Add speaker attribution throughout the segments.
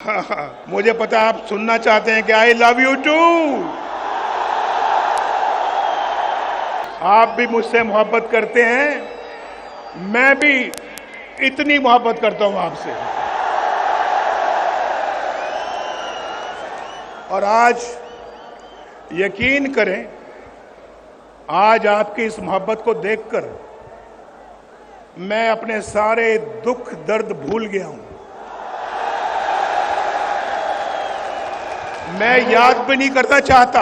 Speaker 1: मुझे पता आप सुनना चाहते हैं कि आई लव यू टू। आप भी मुझसे मोहब्बत करते हैं, मैं भी इतनी मोहब्बत करता हूं आपसे। और आज यकीन करें, आज आपकी इस मोहब्बत को देखकर मैं अपने सारे दुख दर्द भूल गया हूं। मैं याद भी नहीं करना चाहता,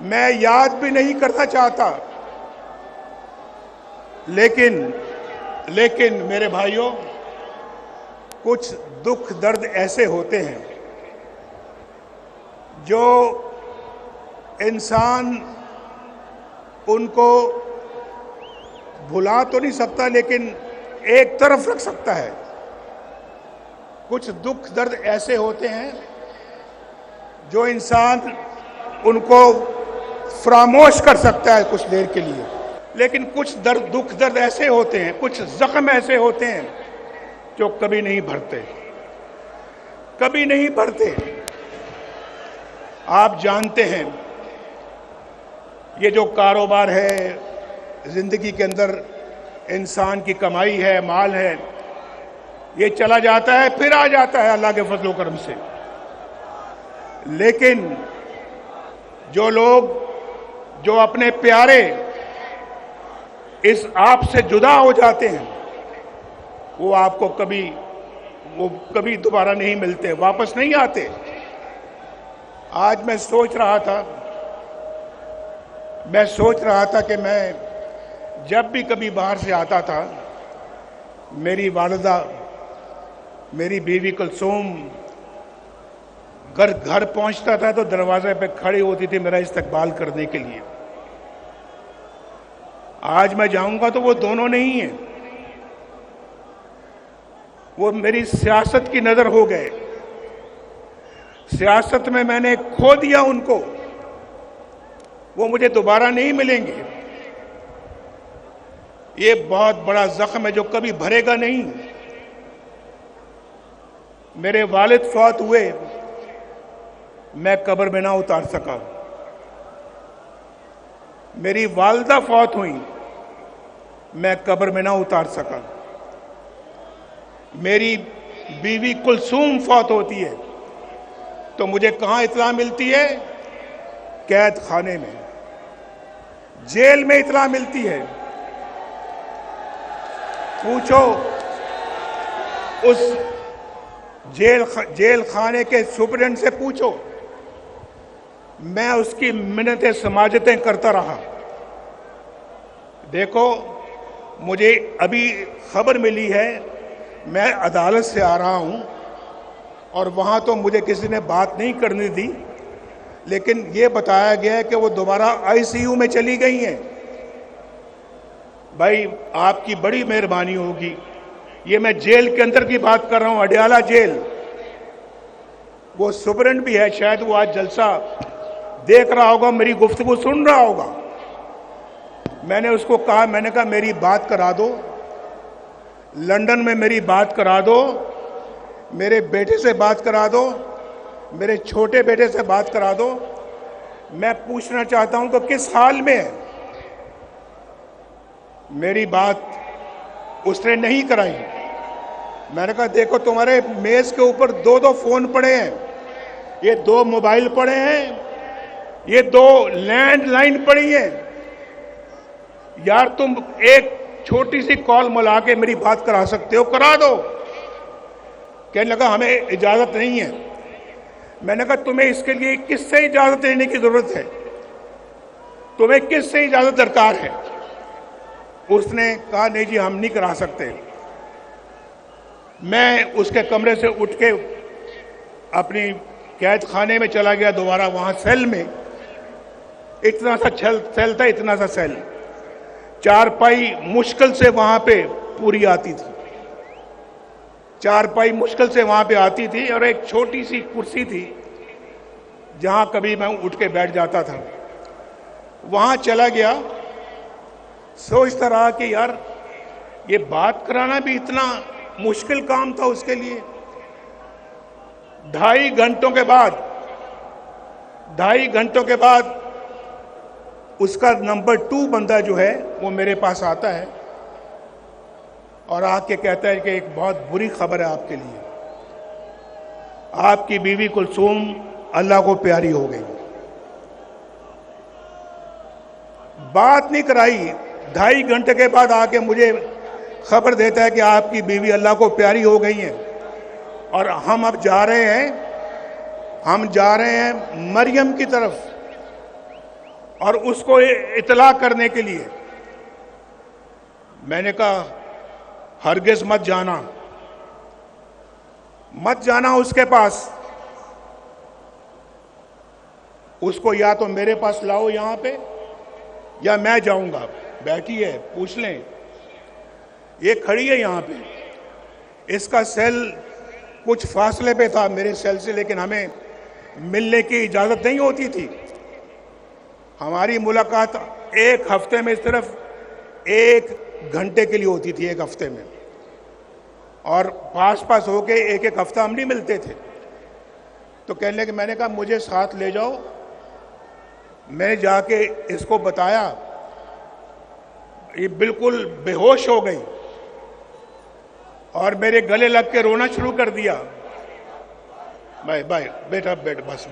Speaker 1: मैं याद भी नहीं करना चाहता, लेकिन मेरे भाइयों, कुछ दुख दर्द ऐसे होते हैं जो इंसान उनको भुला तो नहीं सकता, लेकिन एक तरफ रख सकता है। कुछ दुख दर्द ऐसे होते हैं जो इंसान उनको फरामोश कर सकता है कुछ देर के लिए, लेकिन कुछ दुख दर्द ऐसे होते हैं, कुछ जख्म ऐसे होते हैं जो कभी नहीं भरते, कभी नहीं भरते। आप जानते हैं, ये जो कारोबार है, जिंदगी के अंदर इंसान की कमाई है, माल है, ये चला जाता है फिर आ जाता है अल्लाह के फजल करम से। लेकिन जो लोग, जो अपने प्यारे इस आप से जुदा हो जाते हैं, वो आपको कभी दोबारा नहीं मिलते, वापस नहीं आते। आज मैं सोच रहा था कि मैं जब भी कभी बाहर से आता था, मेरी वालिदा, मेरी बीवी कुलसूम घर पहुंचता था तो दरवाजे पे खड़ी होती थी मेरा इस्तकबाल करने के लिए। आज मैं जाऊंगा तो वो दोनों नहीं है, वो मेरी सियासत की नजर हो गए। सियासत में मैंने खो दिया उनको, वो मुझे दोबारा नहीं मिलेंगे। ये बहुत बड़ा जख्म है जो कभी भरेगा नहीं। मेरे वालिद फौत हुए, मैं कब्र में ना उतार सका। मेरी वालिदा फौत हुई, मैं कब्र में ना उतार सका। मेरी बीवी कुलसूम फौत होती है तो मुझे कहां इत्तला मिलती है? कैद खाने में, जेल में इत्तला मिलती है। पूछो उस जेल खाने के सुपरिटेंडेंट से पूछो, मैं उसकी मिन्नतें समाजतें करता रहा। देखो, मुझे अभी खबर मिली है, मैं अदालत से आ रहा हूं और वहां तो मुझे किसी ने बात नहीं करने दी, लेकिन ये बताया गया है कि वो दोबारा आईसीयू में चली गई हैं। भाई, आपकी बड़ी मेहरबानी होगी। ये मैं जेल के अंदर की बात कर रहा हूं, अडयाला जेल। वो सुपरिटेंडेंट भी है, शायद वो आज जलसा देख रहा होगा, मेरी गुफ्तगू सुन रहा होगा। मैंने उसको कहा, मैंने कहा मेरी बात करा दो, लंदन में मेरी बात करा दो, मेरे बेटे से बात करा दो, मेरे छोटे बेटे से बात करा दो। मैं पूछना चाहता हूं कि किस हाल में है। मेरी बात उसने नहीं कराई। मैंने कहा देखो, तुम्हारे मेज के ऊपर दो फोन पड़े हैं, ये 2 मोबाइल पड़े हैं, ये 2 लैंडलाइन पड़ी है। यार, तुम एक छोटी सी कॉल मिला के मेरी बात करा सकते हो, करा दो। कहने लगा हमें इजाजत नहीं है। मैंने कहा तुम्हें इसके लिए किससे इजाजत लेने की जरूरत है? तुम्हें किससे इजाजत दरकार है? उसने कहा नहीं जी, हम नहीं करा सकते। मैं उसके कमरे से उठ के अपनी कैद खाने में चला गया दोबारा। वहां सेल में इतना सा सेल था, इतना सा सेल, चारपाई मुश्किल से वहां पे पूरी आती थी, चारपाई मुश्किल से वहां पे आती थी, और एक छोटी सी कुर्सी थी जहां कभी मैं उठ के बैठ जाता था। वहां चला गया, सोचता रहा कि यार ये बात कराना भी इतना मुश्किल काम था उसके लिए। ढाई घंटों के बाद उसका नंबर 2 बंदा जो है वो मेरे पास आता है और आके कहता है कि एक बहुत बुरी खबर है आपके लिए, आपकी बीवी कुलसूम अल्लाह को प्यारी हो गई। बात नहीं कराई, 2.5 घंटे के बाद आके मुझे खबर देता है कि आपकी बीवी अल्लाह को प्यारी हो गई है और हम अब जा रहे हैं मरियम की तरफ और उसको इतला करने के लिए। मैंने कहा हरगिज मत जाना उसके पास, उसको या तो मेरे पास लाओ यहां पे या मैं जाऊंगा, बैठी है पूछ लें। ये खड़ी है यहां पे, इसका सेल कुछ फासले पे था मेरे सेल से, लेकिन हमें मिलने की इजाजत नहीं होती थी। हमारी मुलाकात एक हफ्ते में सिर्फ 1 घंटे के लिए होती थी, 1 हफ्ते में, और पास होके एक हफ्ता हम नहीं मिलते थे। तो कहने लगे, मैंने कहा मुझे साथ ले जाओ। मैंने जाके इसको बताया, ये बिल्कुल बेहोश हो गई और मेरे गले लग के रोना शुरू कर दिया। भाई बेटा बेटा बस